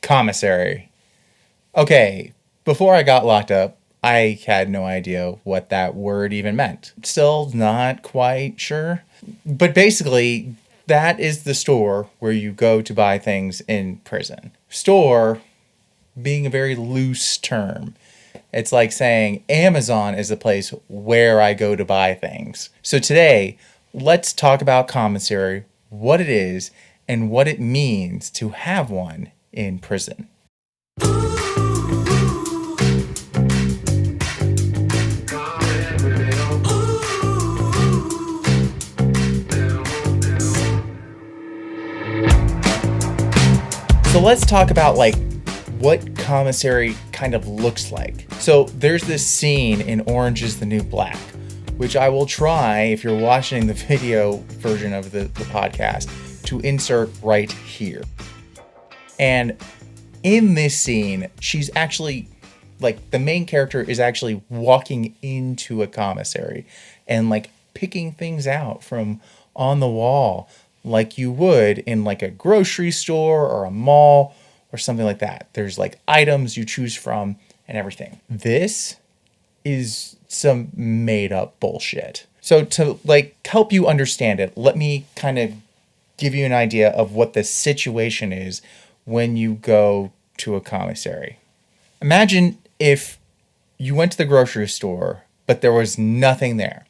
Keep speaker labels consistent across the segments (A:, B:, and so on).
A: Commissary. Okay, before I got locked up, I had no idea what that word even meant. Still not quite sure. But basically, that is the store where you go to buy things in prison. Store being a very loose term. It's like saying Amazon is the place where I go to buy things. So today, let's talk about commissary, what it is, and what it means to have one in prison. So let's talk about what commissary kind of looks like. So there's this scene in Orange is the New Black, which I will try, if you're watching the video version of the podcast, to insert right here. And in this scene, she's actually, the main character is actually walking into a commissary and picking things out from on the wall like you would in a grocery store or a mall or something like that. There's items you choose from and everything. This is some made up bullshit. So to help you understand it, let me kind of give you an idea of what the situation is when you go to a commissary. Imagine if you went to the grocery store, but there was nothing there.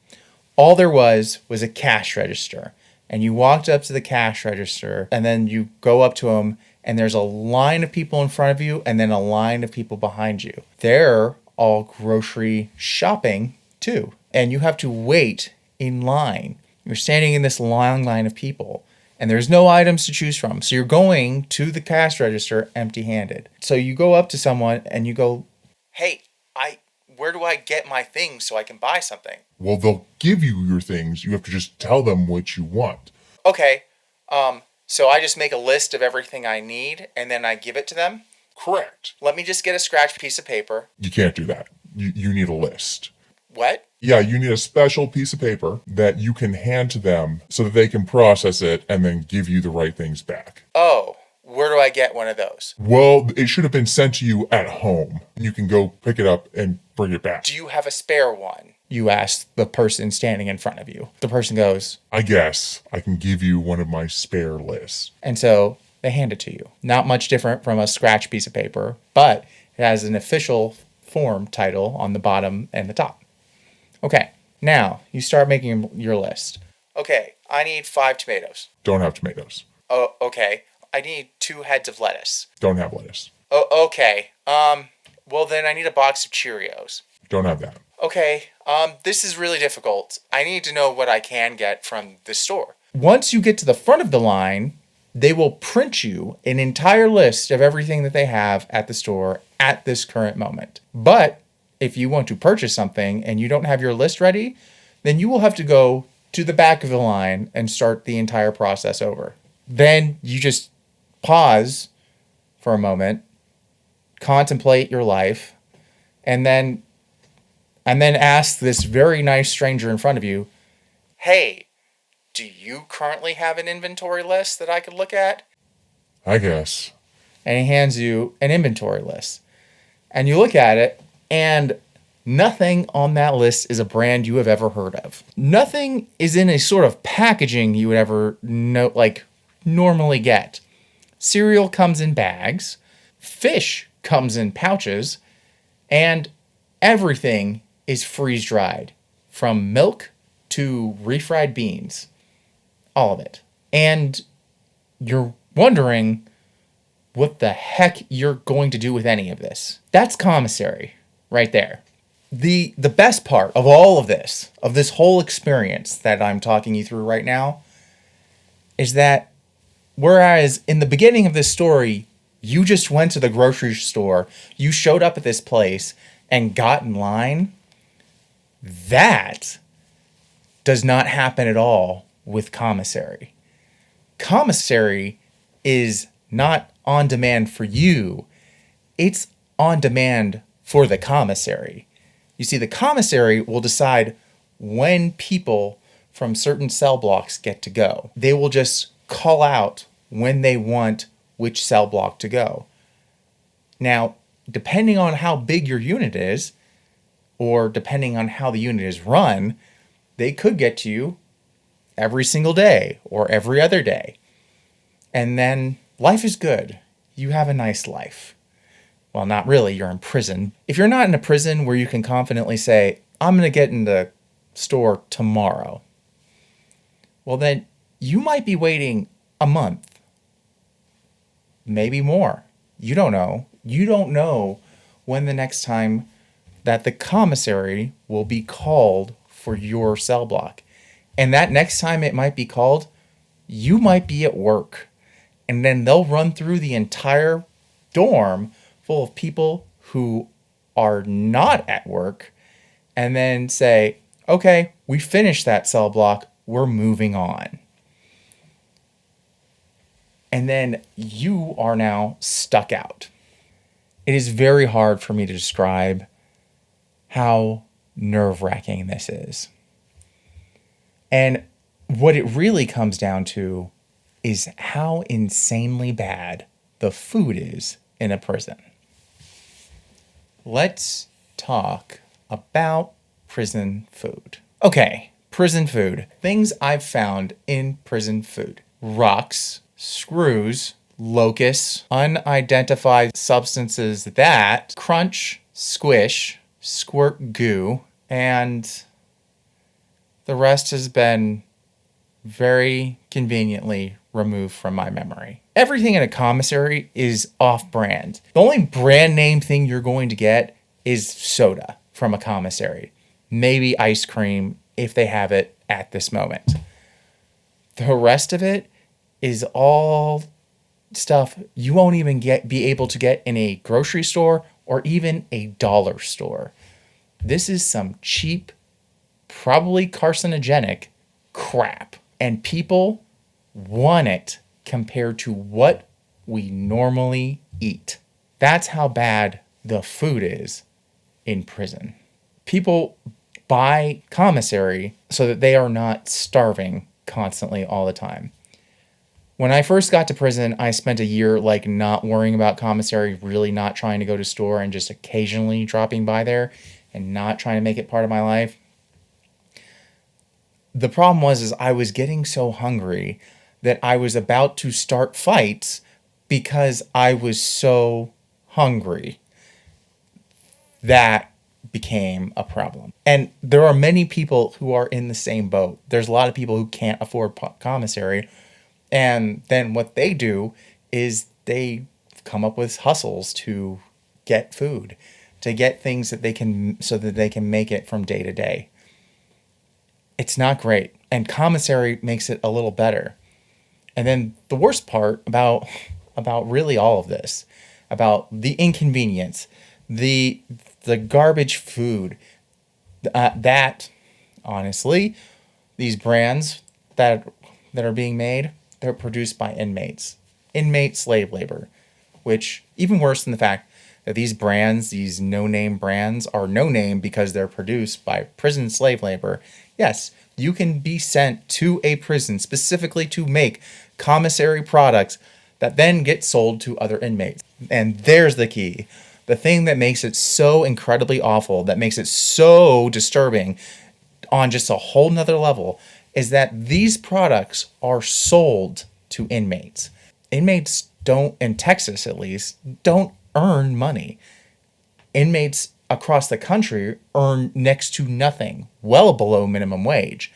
A: All there was a cash register. And you walked up to the cash register, and then you go up to them, and there's a line of people in front of you, and then a line of people behind you. They're all grocery shopping, too. And you have to wait in line. You're standing in this long line of people, and there's no items to choose from. So you're going to the cash register empty-handed. So you go up to someone, and you go, "Hey, where do I get my things so I can buy something?"
B: Well, they'll give you your things. You have to just tell them what you want.
A: Okay, so I just make a list of everything I need, and then I give it to them?
B: Correct.
A: Let me just get a scratch piece of paper.
B: You can't do that. You need a list.
A: What?
B: Yeah, you need a special piece of paper that you can hand to them so that they can process it and then give you the right things back.
A: Oh, where do I get one of those?
B: Well, it should have been sent to you at home. You can go pick it up and bring it back.
A: Do you have a spare one? You ask the person standing in front of you. The person goes,
B: "I guess I can give you one of my spare lists."
A: And so they hand it to you. Not much different from a scratch piece of paper, but it has an official form title on the bottom and the top. Okay, now you start making your list. Okay, I need 5 tomatoes.
B: Don't have tomatoes.
A: Oh, okay. I need 2 heads of lettuce.
B: Don't have lettuce.
A: Oh, okay. Well then I need a box of Cheerios.
B: Don't have that.
A: Okay, this is really difficult. I need to know what I can get from the store. Once you get to the front of the line, they will print you an entire list of everything that they have at the store at this current moment. But if you want to purchase something and you don't have your list ready, then you will have to go to the back of the line and start the entire process over. Then you just pause for a moment, contemplate your life, and then ask this very nice stranger in front of you, "Hey, do you currently have an inventory list that I could look at?"
B: I guess.
A: And he hands you an inventory list. And you look at it, and nothing on that list is a brand you have ever heard of. Nothing is in a sort of packaging you would ever normally get. Cereal comes in bags, fish comes in pouches, and everything is freeze-dried, from milk to refried beans. All of it. And you're wondering what the heck you're going to do with any of this. That's commissary right there. The best part of all of this whole experience that I'm talking you through right now, is that whereas in the beginning of this story, you just went to the grocery store, you showed up at this place and got in line, that does not happen at all with commissary. Commissary is not on demand for you. It's on demand for the commissary. You see, the commissary will decide when people from certain cell blocks get to go. They will just call out when they want which cell block to go. Now, depending on how big your unit is, or depending on how the unit is run, they could get to you every single day or every other day. And then life is good. You have a nice life. Well, not really. You're in prison. If you're not in a prison where you can confidently say, I'm going to get in the store tomorrow, well, then you might be waiting a month, maybe more. You don't know. You don't know when the next time that the commissary will be called for your cell block. And that next time it might be called, you might be at work. And then they'll run through the entire dorm full of people who are not at work and then say, okay, we finished that cell block. We're moving on. And then you are now stuck out. It is very hard for me to describe how nerve-wracking this is. And what it really comes down to is how insanely bad the food is in a prison. Let's talk about prison food. Okay, prison food. Things I've found in prison food. Rocks, screws, locusts, unidentified substances that crunch, squish, squirt goo, and the rest has been very conveniently removed from my memory. Everything in a commissary is off-brand. The only brand name thing you're going to get is soda from a commissary. Maybe ice cream if they have it at this moment. The rest of it is all stuff you won't even be able to get in a grocery store or even a dollar store. This is some cheap, probably carcinogenic crap. And people want it compared to what we normally eat. That's how bad the food is in prison. People buy commissary so that they are not starving constantly all the time. When I first got to prison, I spent a year not worrying about commissary, really not trying to go to store and just occasionally dropping by there and not trying to make it part of my life. The problem was I was getting so hungry that I was about to start fights because I was so hungry. That became a problem. And there are many people who are in the same boat. There's a lot of people who can't afford commissary. And then what they do is they come up with hustles to get food, to get things that they can, so that they can make it from day to day. It's not great. And commissary makes it a little better. And then the worst part about really all of this, about the inconvenience, the garbage food, that honestly, these brands that are being made, they're produced by inmates slave labor, which even worse than the fact that these brands, these no-name brands, are no-name because they're produced by prison slave labor. Yes, you can be sent to a prison specifically to make commissary products that then get sold to other inmates. And there's the key. The thing that makes it so incredibly awful, that makes it so disturbing on just a whole nother level, is that these products are sold to inmates. Inmates don't, in Texas at least, don't earn money. Inmates across the country earn next to nothing, well below minimum wage.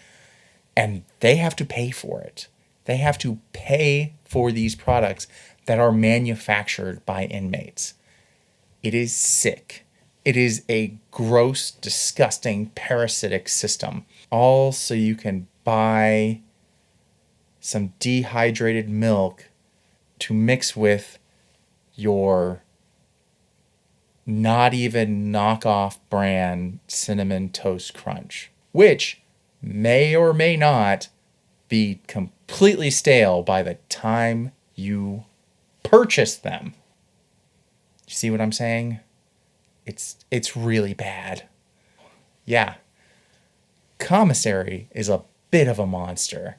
A: And they have to pay for it. They have to pay for these products that are manufactured by inmates. It is sick. It is a gross, disgusting, parasitic system. All so you can buy some dehydrated milk to mix with your not even knockoff brand Cinnamon Toast Crunch, which may or may not be completely stale by the time you purchase them. You see what I'm saying? It's really bad. Yeah. Commissary is a bit of a monster.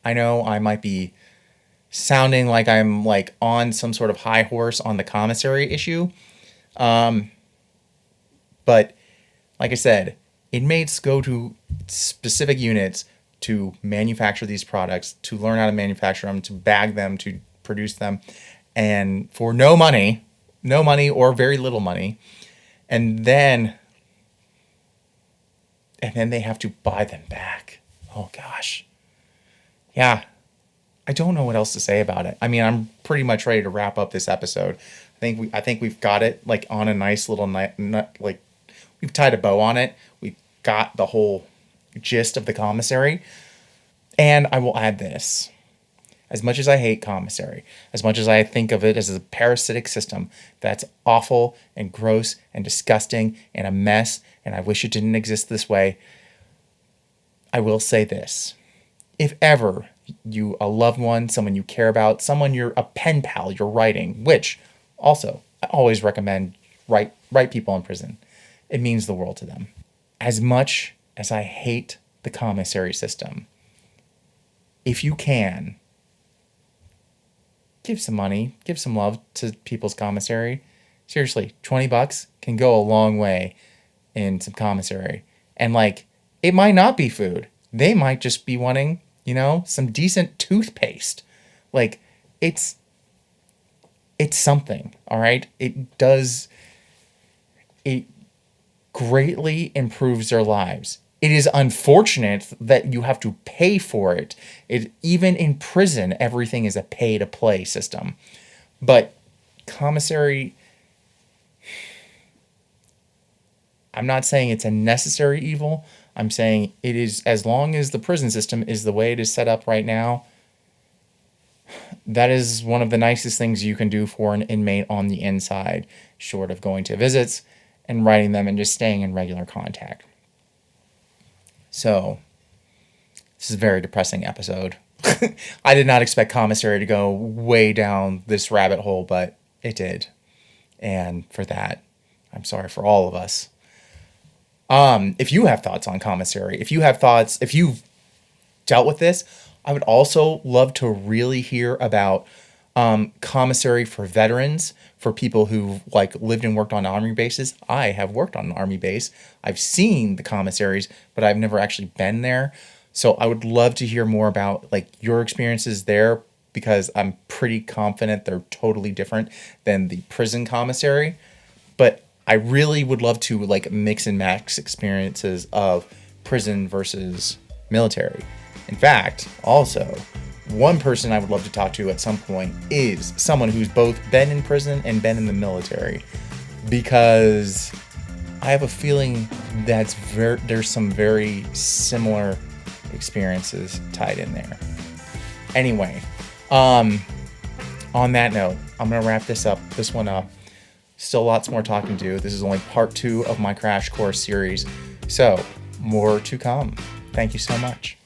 A: I know I might be sounding like I'm like on some sort of high horse on the commissary issue. But like I said, inmates go to specific units to manufacture these products, to learn how to manufacture them, to bag them, to produce them, and for no money or very little money. And then they have to buy them back. Oh gosh. Yeah. I don't know what else to say about it. I mean, I'm pretty much ready to wrap up this episode. I think we've got it like on a nice little like we've tied a bow on it. We've got the whole gist of the commissary. And I will add this. As much as I hate commissary, as much as I think of it as a parasitic system that's awful and gross and disgusting and a mess, and I wish it didn't exist this way, I will say this. If ever a loved one, someone you care about, someone you're a pen pal you're writing, which also I always recommend write people in prison. It means the world to them. As much as I hate the commissary system, if you can, give some money, give some love to people's commissary. Seriously, $20 can go a long way in some commissary. And like, it might not be food. They might just be wanting, some decent toothpaste. Like, it's something, all right? It greatly improves their lives. It is unfortunate that you have to pay for it. Even in prison, everything is a pay-to-play system. But commissary, I'm not saying it's a necessary evil. I'm saying it is, as long as the prison system is the way it is set up right now, that is one of the nicest things you can do for an inmate on the inside, short of going to visits and writing them and just staying in regular contact. So, this is a very depressing episode. I did not expect commissary to go way down this rabbit hole, but it did. And for that, I'm sorry for all of us. If you have thoughts on commissary, if you've dealt with this, I would also love to really hear about commissary for veterans, for people who like lived and worked on army bases. I have worked on an army base. I've seen the commissaries, but I've never actually been there. So I would love to hear more about like your experiences there, because I'm pretty confident they're totally different than the prison commissary. But I really would love to like mix and match experiences of prison versus military. In fact, also, one person I would love to talk to at some point is someone who's both been in prison and been in the military, because I have a feeling there's some very similar experiences tied in there. Anyway, on that note, I'm going to wrap this one up. Still lots more talking to do. This is only part 2 of my Crash Course series, so more to come. Thank you so much.